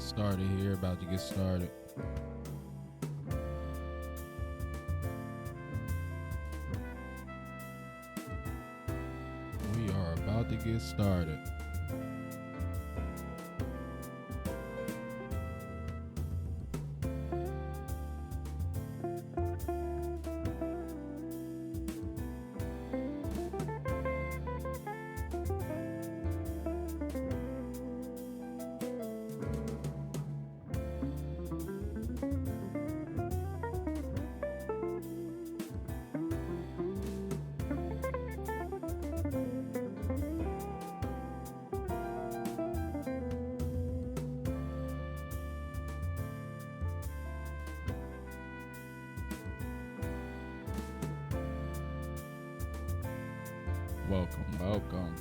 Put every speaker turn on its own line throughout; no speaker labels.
get started here. About to get started. We are about to get started. Welcome.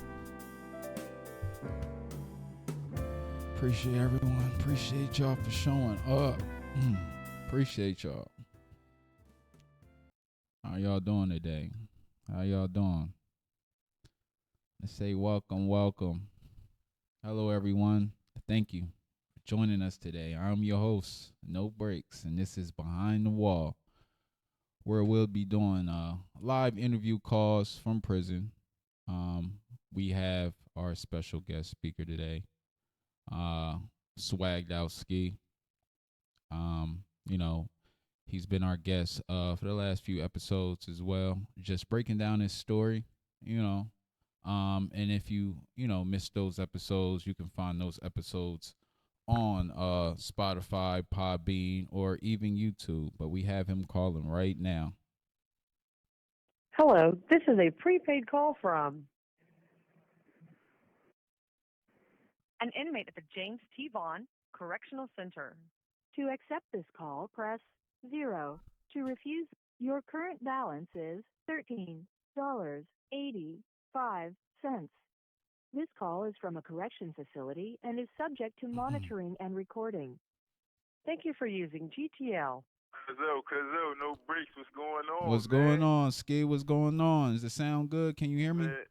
Appreciate everyone. Appreciate y'all for showing up. Appreciate y'all. How y'all doing today? How y'all doing? Let's say welcome. Hello, everyone. Thank you for joining us today. I'm your host, NoBrakes, and this is Behind the Wall, where we'll be doing live interview calls from prison. We have our special guest speaker today, Swaggedout Skee. He's been our guest for the last few episodes as well, just breaking down his story, and if you missed those episodes, you can find those episodes on Spotify, Podbean, or even YouTube, but we have him calling right now.
Hello, this is a prepaid call from an inmate at the James T. Vaughn Correctional Center. To accept this call, press 0. To refuse, your current balance is $13.85. This call is from a correction facility and is subject to monitoring and recording. Thank you for using GTL.
Cuzzo, no breaks. What's going on?
What's going on, Skee? What's going on? Does it sound good? Can you hear me?
Man,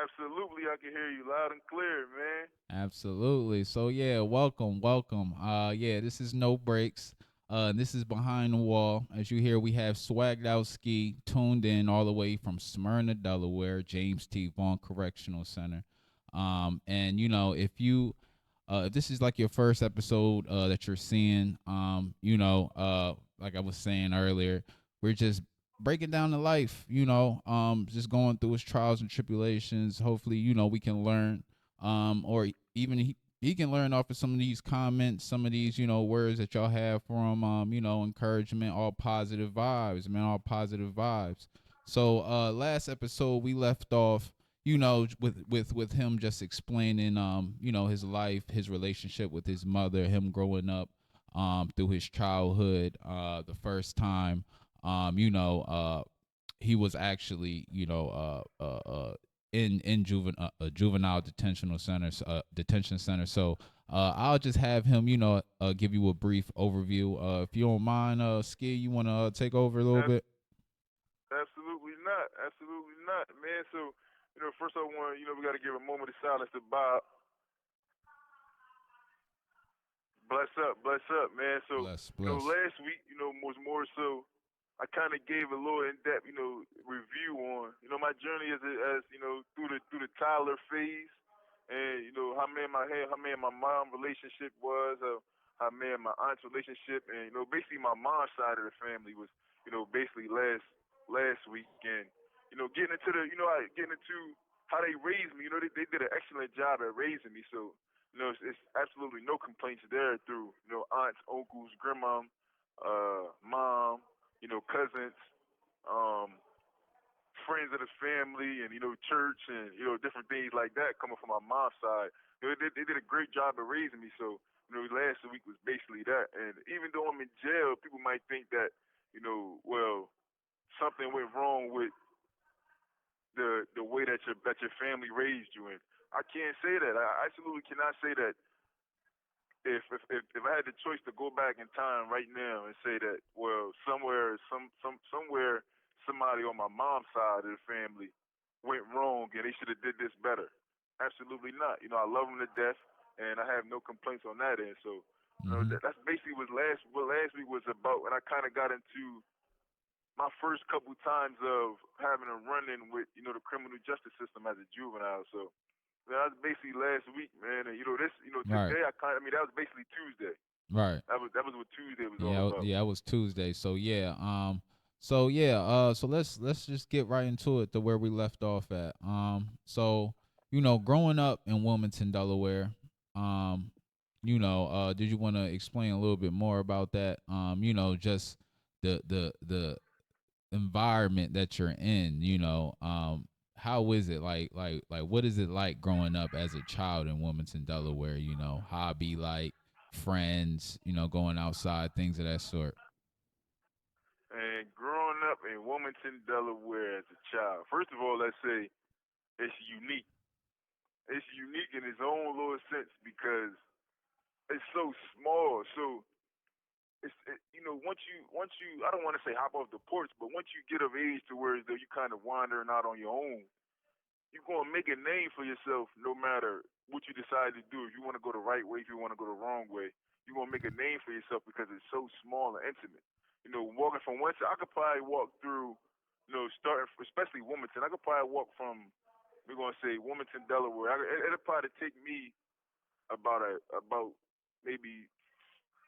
absolutely, I can hear you loud and clear, man.
Absolutely. So yeah, welcome. This is NoBrakes. This is Behind the Wall. As you hear, we have Swaggedout Skee tuned in all the way from Smyrna, Delaware, James T. Vaughn Correctional Center. And if you if this is like your first episode that you're seeing, like I was saying earlier, we're just breaking down the life, just going through his trials and tribulations. Hopefully, we can learn, or even he can learn off of some of these comments, some of these, words that y'all have for him, encouragement, all positive vibes, man, all positive vibes. So last episode we left off, with him just explaining, his life, his relationship with his mother, him growing up, through his childhood, the first time, he was actually, in juvenile detention center. So I'll just have him, give you a brief overview. If you don't mind, Skee, you want to take over a little bit?
Absolutely not, man. So, first I want, we got to give a moment of silence to Bob. Bless up, man. So,
bless.
Last week, was more so, I kind of gave a little in-depth, review on, my journey as through the toddler phase, and how me and my mom relationship was, how me and my aunt's relationship, and basically my mom's side of the family was, basically last week, and getting into how they raised me. They did an excellent job at raising me, so it's absolutely no complaints there through aunts, uncles, grandma, mom, cousins, friends of the family, and church, and different things like that coming from my mom's side. They did a great job of raising me. So last week was basically that. And even though I'm in jail, people might think that well, something went wrong with the way that your family raised you. And I can't say that. I absolutely cannot say that. If I had the choice to go back in time right now and say that, well, somewhere somebody on my mom's side of the family went wrong and they should have did this better. Absolutely not. I love them to death. and I have no complaints on that end. So,
Mm-hmm.
that's basically what last week was about, and I kind of got into my first couple times of having a run-in with the criminal justice system as a juvenile. So that was basically last week, man. And
Right.
today I mean that was basically Tuesday.
Right.
That was what Tuesday was all
Yeah,
about.
yeah, it was Tuesday. So yeah, so let's just get right into it to where we left off at. Growing up in Wilmington, Delaware, um, did you want to explain a little bit more about that? Just the environment that you're in, how is it like what is it like growing up as a child in Wilmington, Delaware, hobby like friends, going outside, things of that sort.
And growing up in Wilmington, Delaware as a child, first of all, let's say it's unique. It's unique in its own little sense because it's so small. So once you I don't want to say hop off the porch, but once you get of age to where as though you kind of wandering out on your own, you're gonna make a name for yourself no matter what you decide to do. If you want to go the right way, if you want to go the wrong way, you're gonna make a name for yourself because it's so small and intimate. Walking from one side, I could probably walk through, starting especially Wilmington. I could probably walk from, we're gonna say Wilmington, Delaware. It'll probably take me about maybe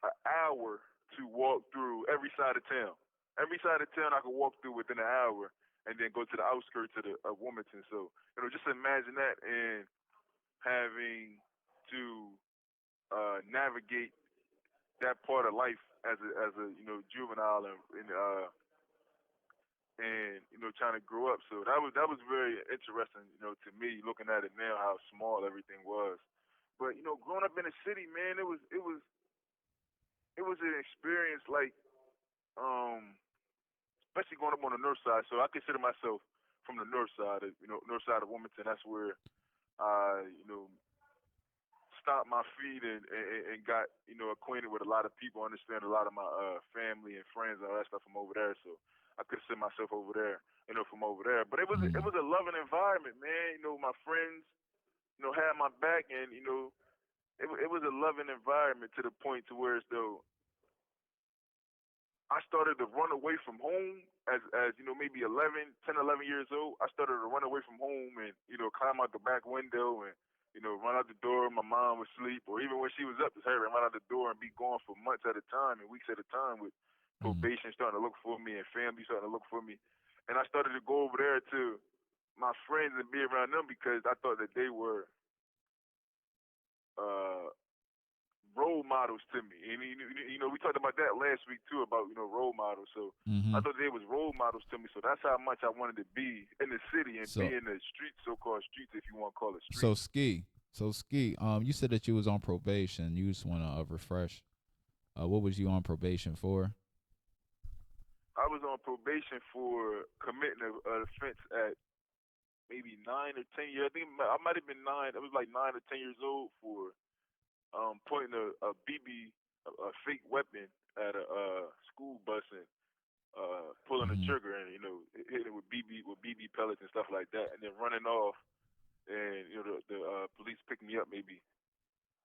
an hour to walk through every side of town. Every side of town I could walk through within an hour, and then go to the outskirts of Wilmington. So just imagine that and having to navigate that part of life as a juvenile and trying to grow up. So that was very interesting, to me looking at it now how small everything was. But growing up in the city, man, it was an experience like um especially going up on the north side. So I consider myself from the north side, north side of Wilmington. That's where I stopped my feet and got acquainted with a lot of people, understand a lot of my family and friends and all that stuff from over there. So I consider myself over there, from over there. But it was a loving environment, man. My friends, had my back, and it was a loving environment to the point to where as though I started to run away from home as maybe 11, 10, 11 years old. I started to run away from home and climb out the back window and run out the door. My mom was asleep, or even when she was up, just her and run out the door and be gone for months at a time and weeks at a time with
Mm.
probation starting to look for me and family starting to look for me. And I started to go over there to my friends and be around them because I thought that they were uh, role models to me. And we talked about that last week too about role models. So I
Mm-hmm.
thought they was role models to me. So that's how much I wanted to be in the city and be
So
in the streets, so-called streets, if you want to call it
so
streets.
ski. So ski. You said that you was on probation. You just want to refresh. What was you on probation for?
I was on probation for committing an offense at maybe 9 or 10 years. I think I might have been 9. It was like 9 or 10 years old for pointing a BB, a fake weapon at a school bus and pulling the
Mm-hmm.
trigger and hitting it with BB pellets and stuff like that, and then running off. And the police picked me up maybe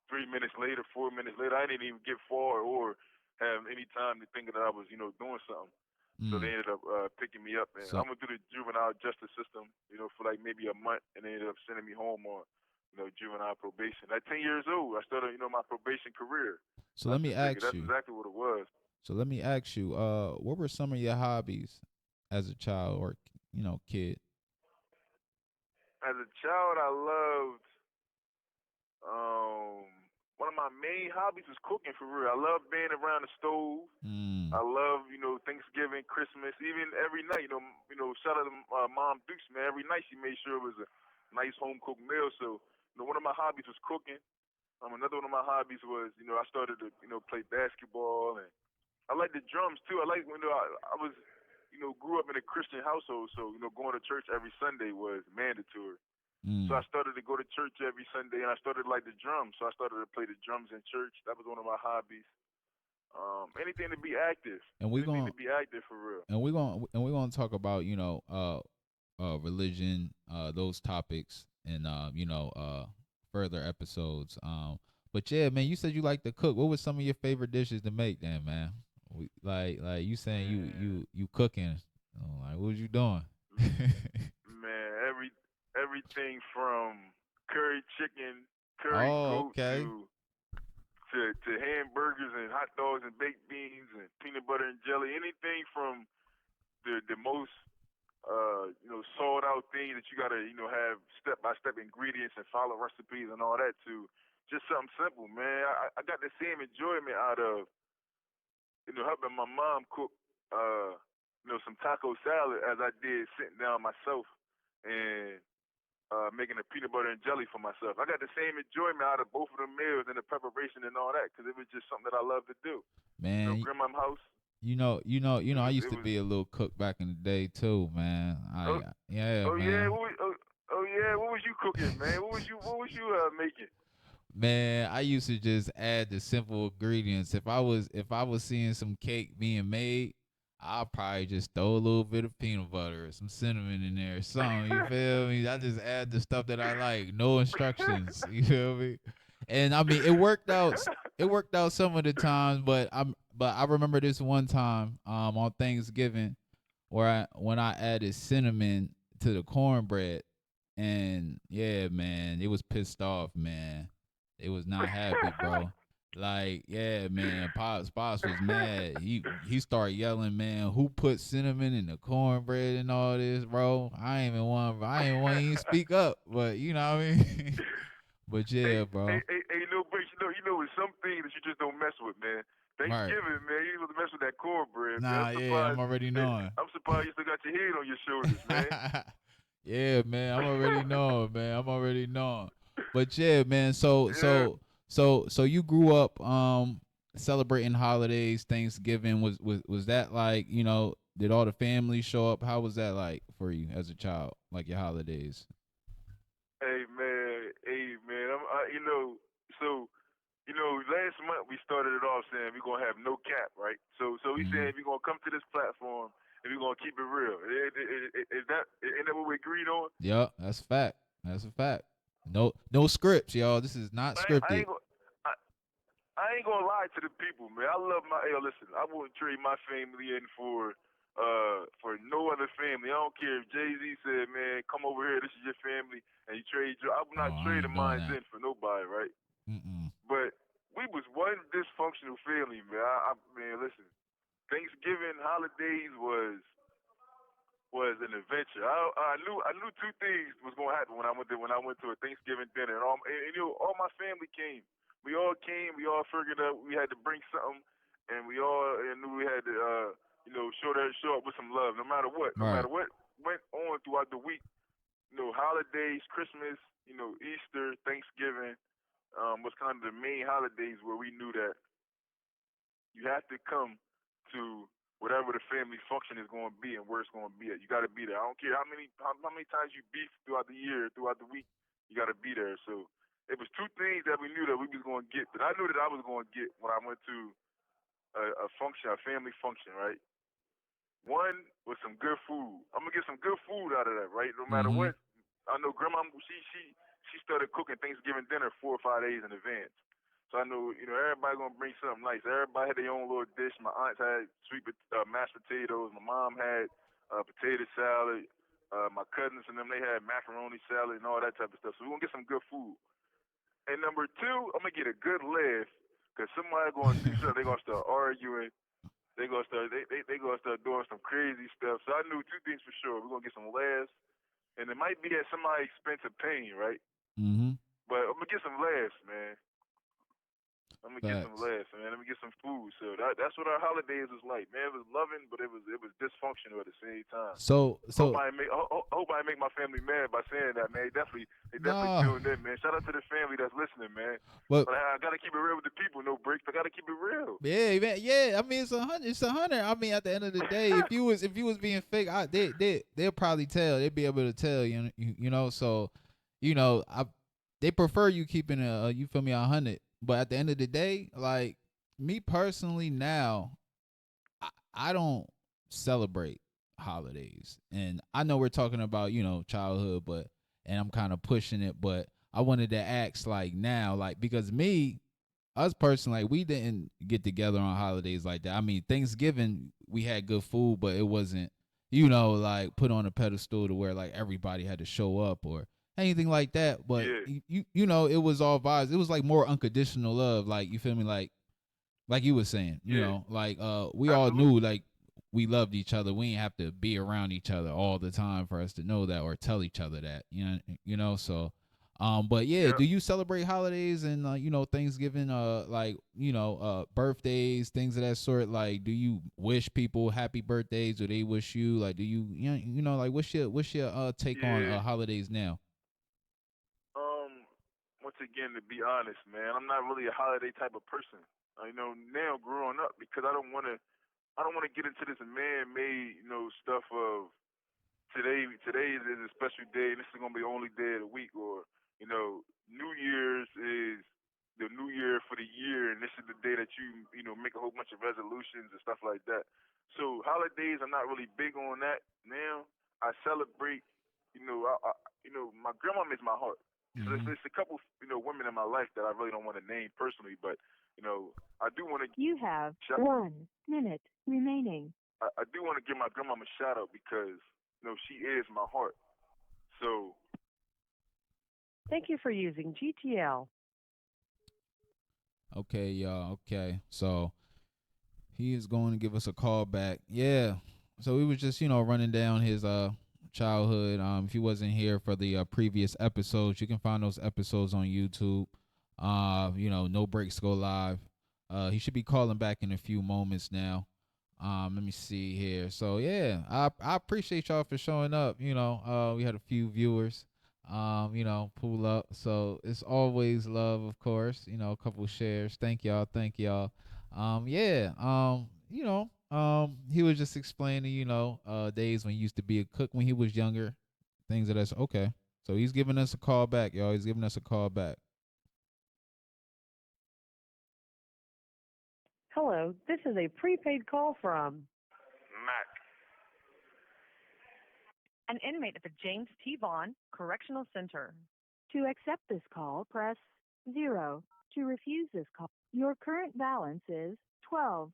3 minutes later, 4 minutes later. I didn't even get far or have any time to think that I was doing something. So
Mm.
they ended up picking me up, and I
So
went through the juvenile justice system, for like maybe a month, and they ended up sending me home on juvenile probation. At 10 years old, I started my probation career.
so
I
let me
figured
ask
that's
you.
exactly what it was.
So let me ask you. What were some of your hobbies as a child or kid?
As a child, I loved Um, one of my main hobbies was cooking for real. I love being around the stove.
Mm.
I love, Thanksgiving, Christmas, even every night. Shout out to Mom Dukes, man. Every night she made sure it was a nice home cooked meal. So, one of my hobbies was cooking. Another one of my hobbies was, I started to, play basketball, and I like the drums too. I like, I was, grew up in a Christian household, so going to church every Sunday was mandatory. So
Mm.
I started to go to church every Sunday, and I started to like the drums. So I started to play the drums in church. That was one of my hobbies. Anything to be active.
And we
Anything
going
to be active for real.
and we're gonna talk about religion, those topics, and further episodes. But yeah, man, you said you like to cook. What was some of your favorite dishes to make, then, man? Like you saying
Man,
you cooking. Like what was you doing?
man, everything from curry chicken, curry
Oh,
goat
okay.
to hamburgers and hot dogs and baked beans and peanut butter and jelly. Anything from the most sold out thing that you gotta have step by step ingredients and follow recipes and all that to just something simple, man. I got the same enjoyment out of helping my mom cook some taco salad as I did sitting down myself and making a peanut butter and jelly for myself. I got the same enjoyment out of both of the meals and the preparation and all that because it was just something that I love to do.
Man,
Grandma's house.
I used
It
to
was.
be a little cook back in the day too, man.
Oh,
Yeah,
oh yeah.
man.
Oh yeah. What was you cooking, man? What was you making?
Man, I used to just add the simple ingredients. If I was seeing some cake being made, I'll probably just throw a little bit of peanut butter or some cinnamon in there or something. You feel me? I just add the stuff that I like. No instructions. You feel me? And I mean, it worked out. It worked out some of the times, but I remember this one time on Thanksgiving where when I added cinnamon to the cornbread, and yeah, man, it was pissed off, man. It was not happy, bro. Like, yeah, man, Pops was mad. He started yelling, man, who put cinnamon in the cornbread and all this, bro? I ain't want to even speak up, but you know what I mean? But
Hey,
yeah,
hey,
bro.
hey, hey, no breaks. It's some things that you just don't mess with, man.
Right.
Thanksgiving, man, you supposed to mess with that cornbread, man.
Nah, yeah, I'm already knowing.
I'm surprised you still got your head on your shoulders, man.
Yeah, man, I'm already knowing, man. I'm already knowing. But yeah, man. So
Yeah.
so so you grew up celebrating holidays, Thanksgiving. Was that like, did all the family show up? How was that like for you as a child, like your holidays?
Hey man. So last month we started it off saying we're gonna have no cap, right? So we
Hmm.
saying we're gonna come to this platform and we're gonna keep it real. Ain't that what we agreed on?
Yep, that's a fact. That's a fact. No scripts, y'all. This is not
I
scripted.
ain't gonna. I ain't gonna lie to the people, man. I love my. Hey, listen, I wouldn't trade my family in for no other family. I don't care if Jay Z said, man, come over here, this is your family, and you trade your. I'm
Oh,
not
I
trading
ain't doing
mine
that.
in for nobody, right?
Mm-mm.
But we was one dysfunctional family, man. Man, listen, Thanksgiving holidays was an adventure. I knew two things was gonna happen when I went to a Thanksgiving dinner, and all my family came. We all came. We all figured out we had to bring something, and we all knew we had to show up with some love, no matter what. No
Right.
matter what went on throughout the week. Holidays, Christmas, Easter, Thanksgiving was kind of the main holidays where we knew that you have to come to whatever the family function is going to be and where it's going to be at. You got to be there. I don't care how many times you beef throughout the year, throughout the week. You got to be there. So it was two things that we knew that we was going to get. That I knew that I was going to get when I went to a function, a family function, right? One was some good food. I'm gonna get some good food out of that, right? No matter
Mm-hmm.
what. I know grandma she started cooking Thanksgiving dinner 4 or 5 days in advance. So I know, everybody gonna bring something nice. Everybody had their own little dish. My aunts had mashed potatoes. My mom had potato salad. My cousins and them, they had macaroni salad and all that type of stuff. So we're gonna get some good food. And number two, I'm gonna get a good laugh because somebody gonna do something. They gonna start arguing. They gonna start doing some crazy stuff. So I knew two things for sure. We're gonna get some laughs, and it might be at somebody's expense of pain, right?
Mm-hmm.
But I'm gonna get some laughs, man. I'm gonna get some
Facts.
laughs, man. Let me get some food. So that's what our holidays was like, man. It was loving, but it was dysfunctional at the same time.
So
Hope
so
I make hope I make my family mad by saying that, man. They definitely
nah.
tuned in, man. Shout out to the family that's listening, man.
But
But I gotta keep it real with the people. No breaks. I gotta keep it real.
yeah, man, yeah. I mean, it's 100. It's 100. I mean, at the end of the day, if you was being fake, they'll probably tell. They'd be able to tell. So, I they prefer you keeping you feel me 100. But at the end of the day, like me personally now, I don't celebrate holidays, and I know we're talking about childhood, but and I'm kind of pushing it, but I wanted to ask like now, like because me, us personally, like we didn't get together on holidays like that. I mean, Thanksgiving we had good food, but it wasn't, like put on a pedestal to where like everybody had to show up or anything like that. But
Yeah,
it was all vibes. It was like more unconditional love. Like you feel me? Like you were saying,
yeah,
like we all knew
absolutely.
like we loved each other. We didn't have to be around each other all the time for us to know that or tell each other that. So but yeah,
Yep.
do you celebrate holidays and Thanksgiving, like birthdays, things of that sort? Like, do you wish people happy birthdays or they wish you? Like, do you like what's your take on
Yeah.
holidays now?
Um. Once again, to be honest, man, I'm not really a holiday type of person. Now growing up, because I don't want to get into this man-made, stuff of today is a special day and this is gonna be the only day of the week, or New Year's is the new year for the year and this is the day that you make a whole bunch of resolutions and stuff like that. So holidays, I'm not really big on that now. I celebrate, my grandma is my heart.
Mm-hmm.
It's a couple women in my life that I really don't want to name personally, but I do want to
You have 1 minute remaining.
I do want to give my grandma a shout out because she is my heart. So
Thank you for using GTL.
Okay, y'all. Okay, so he is going to give us a call back. Yeah. So we was just, running down his childhood. If you wasn't here for the previous episodes, you can find those episodes on YouTube. No breaks go live. He should be calling back in a few moments now. Let me see here. So yeah, I appreciate y'all for showing up. We had a few viewers. Pull up. So it's always love, of course. A couple shares. Thank y'all. Thank y'all. Yeah. He was just explaining, days when he used to be a cook when he was younger. Things of that's okay. So he's giving us a call back, y'all. He's giving us a call back.
Hello, this is a prepaid call from
Mac.
an inmate at the James T. Vaughn Correctional Center. To accept this call, press 0. To refuse this call, your current balance is $12.98.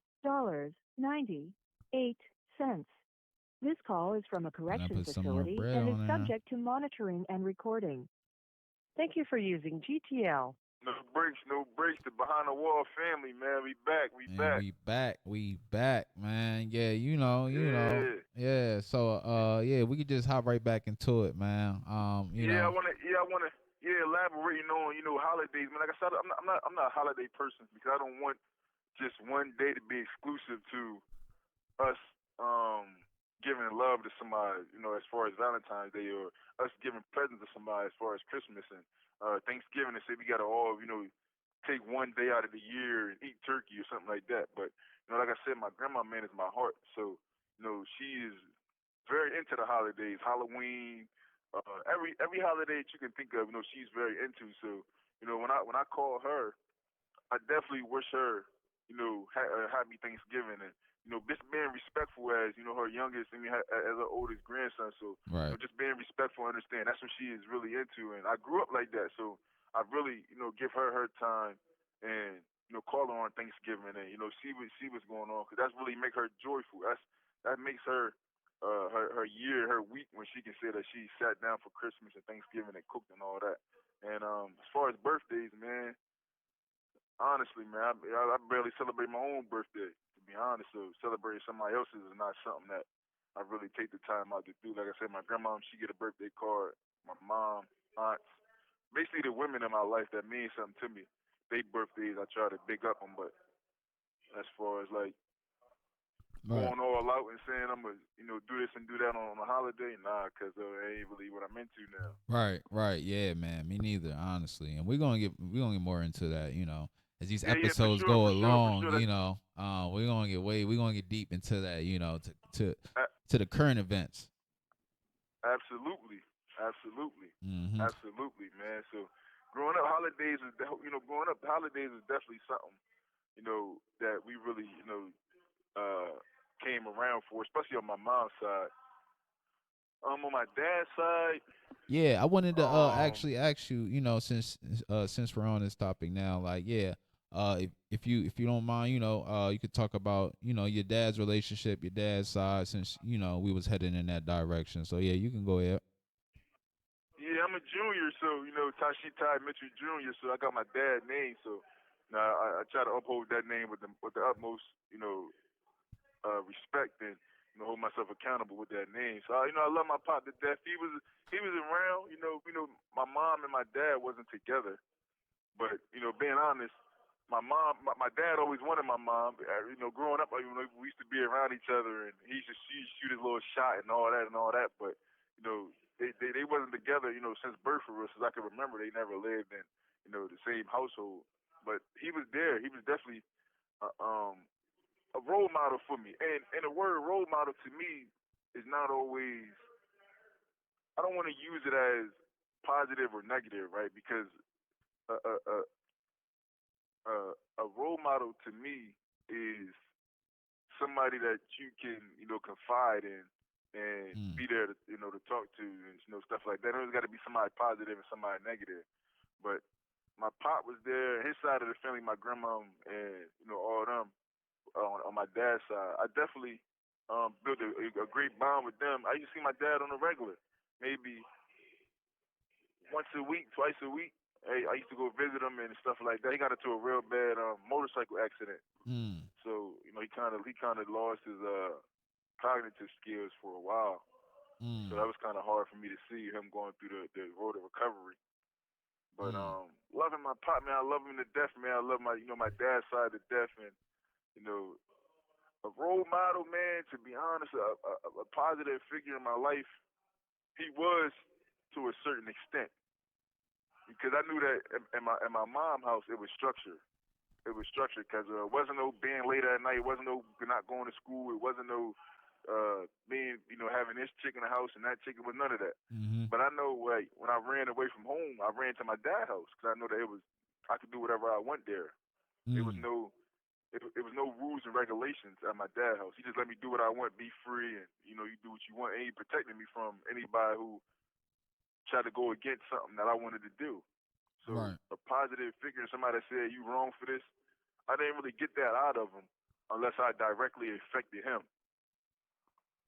This call is from a
And I
correction
put some more
facility
bread
and is
on there.
subject to monitoring and recording. Thank you for using GTL.
No breaks, no breaks. The behind the wall family, man. We back, we
And
back.
we back, man. Yeah,
Yeah.
Yeah, so yeah, we could just hop right back into it, man.
Elaborating on, holidays, man. Like I said, I'm not a holiday person because I don't want just one day to be exclusive to us giving love to somebody, as far as Valentine's Day, or us giving presents to somebody as far as Christmas and Thanksgiving, and say we gotta all, take one day out of the year and eat turkey or something like that. But, like I said, my grandma, man, is my heart. So, she is very into the holidays, Halloween, every holiday that you can think of, she's very into. So, when I call her, I definitely wish her, happy Thanksgiving, and just being respectful as her youngest, as her oldest grandson. So
Right.
just being respectful, and understand that's what she is really into, and I grew up like that. So I really, give her time, and call her on Thanksgiving, and see what's going on, because that's really make her joyful. That makes her. Her year, her week, when she can say that she sat down for Christmas and Thanksgiving and cooked and all that. And as far as birthdays, man, honestly, man, I barely celebrate my own birthday, to be honest. So celebrating somebody else's is not something that I really take the time out to do. Like I said, my grandma, she get a birthday card. My mom, aunts, basically the women in my life that mean something to me. They birthdays, I try to big up them. But as far as like
Right.
going all out and saying I'm gonna, do this and do that on a holiday, nah, cause it ain't really what I'm into now.
Right. Yeah, man. Me neither, honestly. And we're gonna get more into that, as these
Yeah, for
episodes
sure,
go
for sure, for
along,
sure. That
we're gonna get deep into that, to
uh,
to the current events.
absolutely, absolutely,
Mm-hmm.
absolutely, man. So growing up, growing up, holidays is definitely something that we really came around for, especially on my mom's side. On my dad's side,
Yeah, I wanted to
um,
actually ask you, since we're on this topic now, like, yeah, if you don't mind, you could talk about, your dad's relationship, your dad's side, since we was heading in that direction. So yeah, you can go ahead.
yeah, I'm a junior, so Tashi Ty Mitchell Jr. So I got my dad's name, so now I try to uphold that name with the utmost, respect and hold myself accountable with that name. So I love my pop to death. He was around. My mom and my dad wasn't together, but being honest, my dad always wanted my mom. Growing up, we used to be around each other, and she used to shoot his little shot and all that and all that. But they wasn't together. Since birth for us, as I can remember, they never lived in the same household. But he was there. He was definitely uh, um a role model for me. And the word role model to me is not always. I don't want to use it as positive or negative, right? Because a a a, a role model to me is somebody that you can confide in and
Mm,
be there to to talk to and stuff like that. There's got to be somebody positive and somebody negative. But my pop was there, his side of the family, my grandma and all of them on my dad's side. I definitely built a great bond with them. I used to see my dad on a regular, maybe once a week, twice a week. Hey, I used to go visit him and stuff like that. He got into a real bad motorcycle accident,
mm,
so he kind of lost his cognitive skills for a while. So that
mm,
was kind of hard for me to see him going through the road of recovery. But
mm,
loving my pop, man, I love him to death, man. I love my my dad's side to death, and you know a role model, man. To be honest, a positive figure in my life. He was to a certain extent because I knew that in my mom's house it was structured. It was structured because it wasn't no being late at night. It wasn't no not going to school. It wasn't no being having this chick in the house and that chick was none of that.
mm-hmm,
But I know like when I ran away from home, I ran to my dad's house because I know that I could do whatever I want there. It was
mm,
no it was no rules and regulations at my dad's house. He just let me do what I want, be free, and you do what you want. And he protected me from anybody who tried to go against something that I wanted to do. So
right,
a positive figure, somebody that said you wrong for this, I didn't really get that out of him unless I directly affected him.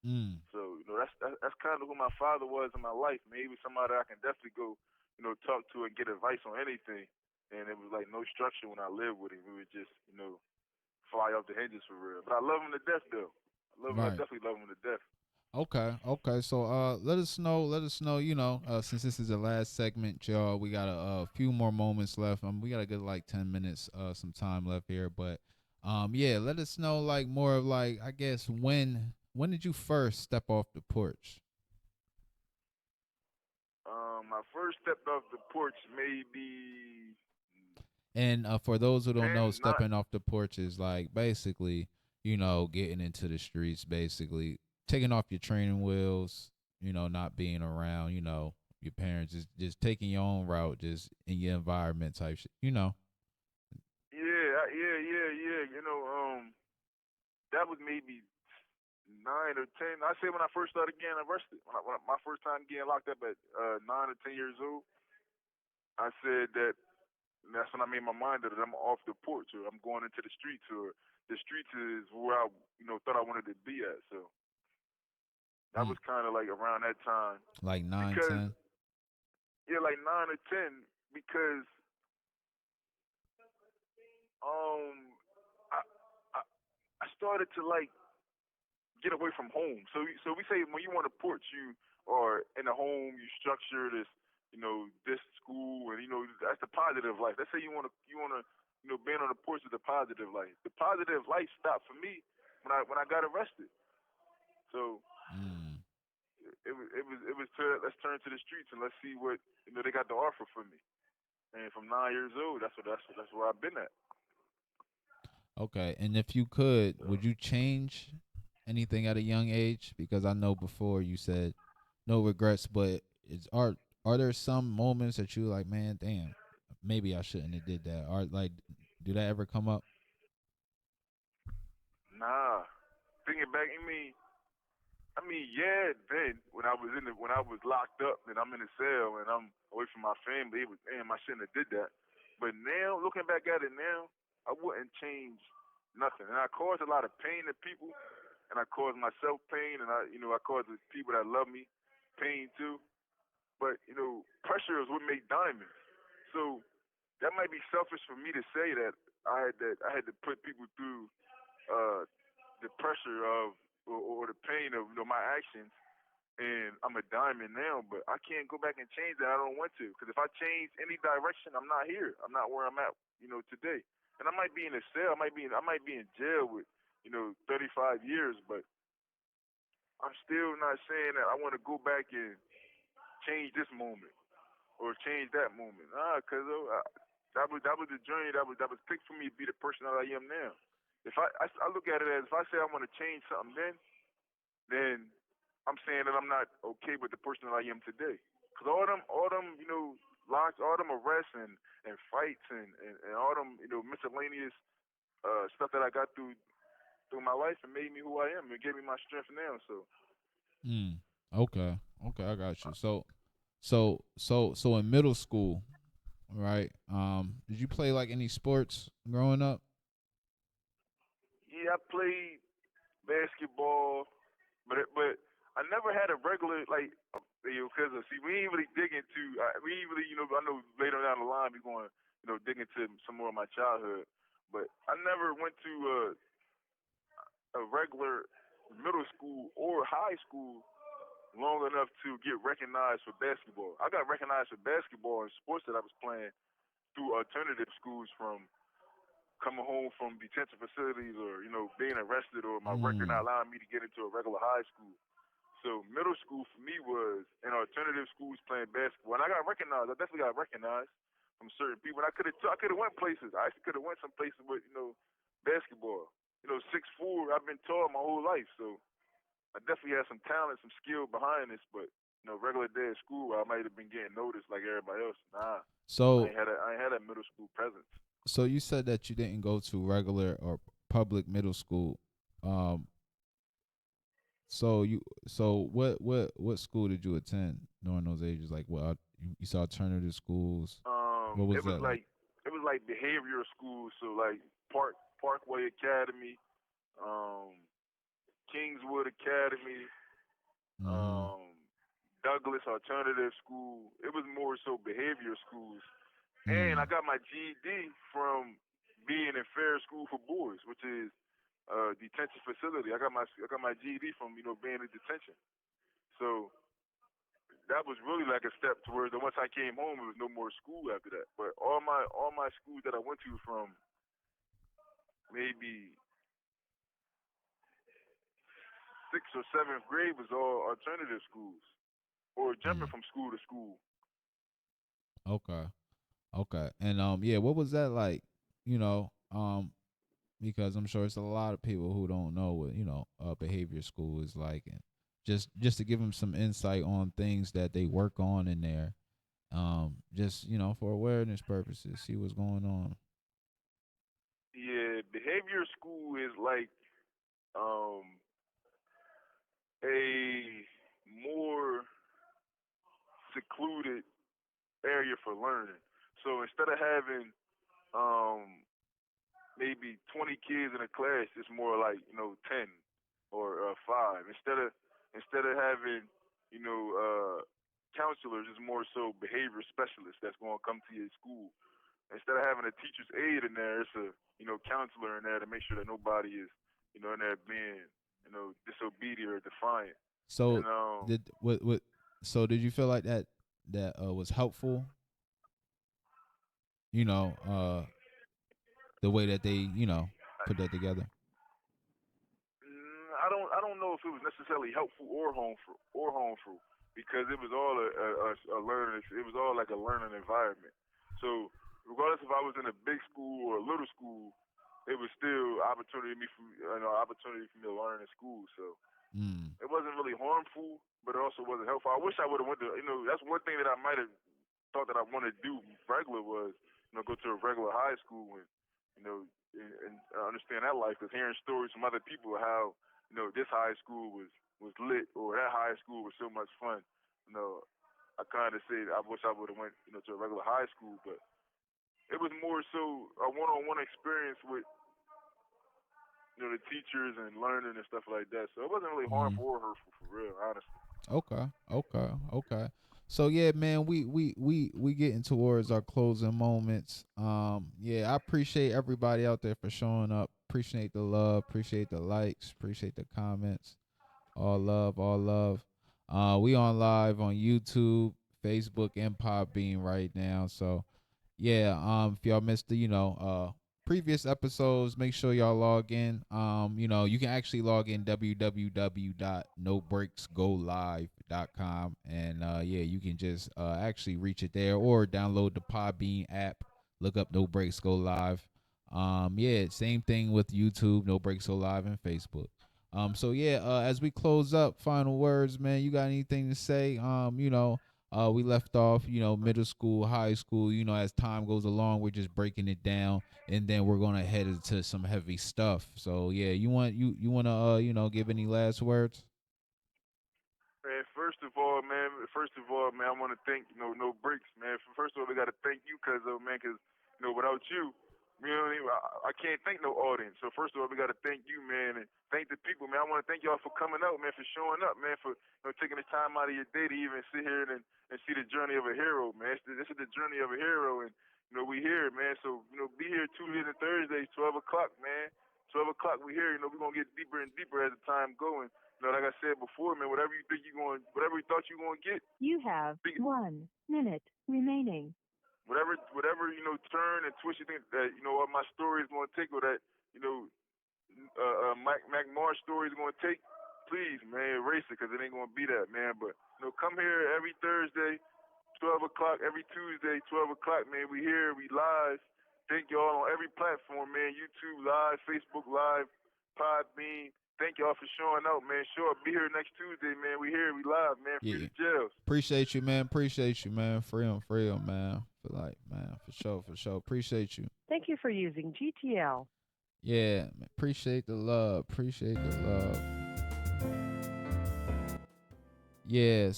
mm,
So that's kind of who my father was in my life. Man, he was somebody I can definitely go, talk to and get advice on anything. And it was like no structure when I lived with him. We would just, fly off the hinges for real. But I love him to death though. I
right.
definitely love him to death.
Okay, okay. So let us know, since this is the last segment, y'all, we got a few more moments left. We got a good like 10 minutes some time left here, but yeah, let us know like more of like I guess when did you first step off the porch?
My first step off the porch maybe
And for those who don't know,
10, not
stepping off the porch is like basically, getting into the streets, basically taking off your training wheels, not being around, your parents, just taking your own route, just in your environment type shit.
yeah, yeah. That was maybe 9 or 10. I say when I first started getting arrested, when my first time getting locked up at 9 or 10 years old, I said that that's when I made my mind up that I'm off the porch or I'm going into the streets or the streets is where I thought I wanted to be at. So that
Mm,
was kind of like around that time
like nine,
because
10.
yeah, like 9 or 10 because um I I, I started to like get away from home. So we say when you want to porch, you are in a home, you structure this, this school, and that's the positive life. Let's say you want to being on the porch is the positive life. The positive life stopped for me when I got arrested. So
Mm.
it was let's turn to the streets and let's see what they got to offer for me. And from 9 years old, that's where I've been at.
Okay, and if you could,
So,
would you change anything at a young age? Because I know before you said no regrets, but are there some moments that you like, man, damn, maybe I shouldn't have did that? Or like, do that ever come up?
nah. Thinking back, I mean, I mean, yeah, then when I was locked up and I'm in a cell and I'm away from my family, it was damn, I shouldn't have did that. But now, looking back at it now, I wouldn't change nothing. And I caused a lot of pain to people, and I caused myself pain, and I caused the people that love me pain too. But pressure is what made diamonds. So that might be selfish for me to say that I had to put people through uh, the pressure of or the pain of my actions, and I'm a diamond now, but I can't go back and change that. I don't want to, because if I change any direction, I'm not here. I'm not where I'm at, today. And I might be in a cell. I might be in jail with 35 years, but I'm still not saying that I want to go back and change this moment or change that moment. Cause that was the journey that was picked for me to be the person that I am now. If I look at it as if I say I want to change something, then I'm saying that I'm not okay with the person that I am today. Cause all them locks, all them arrests and fights and all them miscellaneous stuff that I got through my life and made me who I am and gave me my strength now. So
Mm. Okay. Okay, I got you. So in middle school, right? Did you play like any sports growing up?
yeah, I played basketball, but I never had a regular like because see we ain't really dig into we ain't really I know later down the line we going dig into some more of my childhood, but I never went to a regular middle school or high school long enough to get recognized for basketball. I got recognized for basketball and sports that I was playing through alternative schools from coming home from detention facilities or being arrested or my record not
Mm.
allowing me to get into a regular high school. So middle school for me was in alternative schools playing basketball, and I got recognized. I definitely got recognized from certain people. And I could have went places. I actually could have went some places with basketball. 6'4". I've been tall my whole life, so I definitely had some talent, some skill behind this. But regular day at school, I might have been getting noticed like everybody else. Nah,
So
I ain't had a middle school presence.
so you said that you didn't go to regular or public middle school. Um so what school did you attend during those ages? Like what you saw alternative schools? What
It
was
was
that like?
like behavioral schools, so like Parkway Academy, um, Kingswood Academy,
Mhm.
um, Douglas Alternative School. It was more so behavior schools, and I
Mm.
got my GED from being in Fair School for Boys, which is a detention facility. I got my GED from being in detention. So that was really like a step towards. And once I came home, it was no more school after that. But all my schools that I went to from maybe sixth or seventh grade was all alternative schools or jumping
Mm.
from school to school.
Okay. Okay. And yeah, what was that like? You know, because I'm sure it's a lot of people who don't know what behavior school is like, and just to give them some insight on things that they work on in there, just for awareness purposes, see what's going on.
Yeah, behavior school is like um, a more secluded area for learning. So instead of having um, maybe 20 kids in a class, it's more like 10 or five. Instead of having you know counselors, it's more so behavior specialists that's going to come to your school. Instead of having a teacher's aide in there, it's a counselor in there to make sure that nobody is in there being disobedient or defiant. And
So did what so did you feel like that was helpful? You know, the way that they put that together.
I don't know if it was necessarily helpful or harmful because it was all a learning. It was all like a learning environment. So regardless if I was in a big school or a little school, it was still opportunity for me to learn in school. So
Mm.
it wasn't really harmful, but it also wasn't helpful. I wish I would have went to that's one thing that I might have thought that I wanted to do regular was go to a regular high school and you know and understand that life. Because hearing stories from other people how this high school was was lit, or that high school was so much fun. You know, I kind of say I wish I would have went, to a regular high school, but it was more so a one-on-one experience with, the teachers and learning and stuff like that. So it wasn't really
Mm.
harmful or hurtful for real, honestly.
Okay. So yeah, man, we getting towards our closing moments. Yeah, I appreciate everybody out there for showing up. Appreciate the love, appreciate the likes, appreciate the comments. All love, all love. We on live on YouTube, Facebook, and Podbean right now. So yeah, if y'all missed the previous episodes, make sure y'all log in. You can actually log in www.nobrakesgolive.com, and yeah, you can just actually reach it there, or download the Podbean app, look up No Breaks Go Live. Yeah, same thing with YouTube, No Breaks Go Live, and Facebook. So yeah, as we close up, final words, man, you got anything to say? We left off, middle school, high school. As time goes along, we're just breaking it down, and then we're gonna head into some heavy stuff. So yeah, you wanna give any last words?
Man, first of all, man, I want to thank, No Breaks, man. First of all, we got to thank you, man, because, without you, I can't thank no audience. So first of all, we got to thank you, man, and thank the people, man. I want to thank y'all for coming out, man, for showing up, man, for, taking the time out of your day to even sit here and see the journey of a hero, man. This is the journey of a hero, and, we here, man. So, be here Tuesdays and Thursdays, 12 o'clock, man. 12 o'clock, we here. We're going to get deeper and deeper as the time going. Like I said before, man, whatever you thought you gonna get,
You have 1 minute remaining.
whatever turn and twist you think that what my story is gonna take, or that Mac Marsh story is gonna take, please, man, erase it, because it ain't gonna be that, man. But come here every Thursday, 12 o'clock, every Tuesday, 12 o'clock, man. We here, we live. Thank y'all on every platform, man. YouTube Live, Facebook Live, Podbean. Thank y'all for showing out, man. Sure, be here next Tuesday, man. We here, we live, man. Free
Yeah,
the jails.
appreciate you, man. Appreciate you, man. For real, man. Man, for sure. Appreciate you.
Thank you for using GTL.
Yeah, man. Appreciate the love. Appreciate the love. Yeah.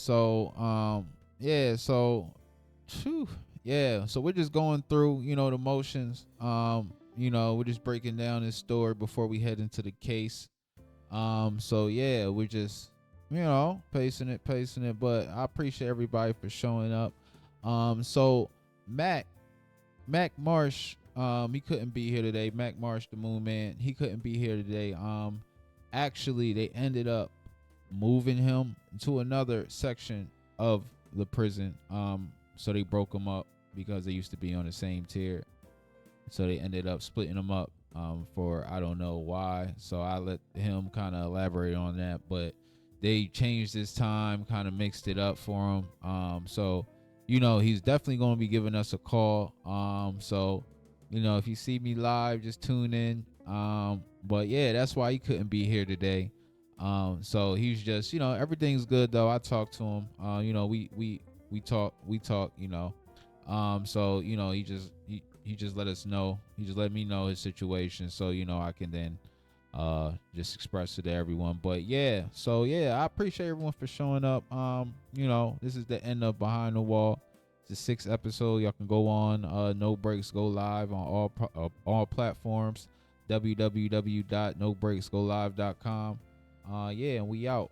Phew, yeah. So we're just going through, the motions. We're just breaking down this story before we head into the case. So yeah, we're just, pacing it. But I appreciate everybody for showing up. So Mac Marsh, he couldn't be here today. Mac Marsh, the Moon Man, he couldn't be here today. Actually, they ended up moving him to another section of the prison. So they broke him up because they used to be on the same tier. So they ended up splitting them up. For I don't know why. So I let him kind of elaborate on that. But they changed his time, kind of mixed it up for him. So he's definitely going to be giving us a call. So if you see me live, just tune in. But yeah, that's why he couldn't be here today. So he's just, everything's good though. I talked to him. We talk. So he just let us know. He just let me know his situation, so I can then just express it to everyone. But yeah, so yeah, I appreciate everyone for showing up. This is the end of Behind the Wall. It's the 6th episode. Y'all can go on No Breaks Go Live on all platforms. www.nobrakesgolive.com. Yeah, and we out.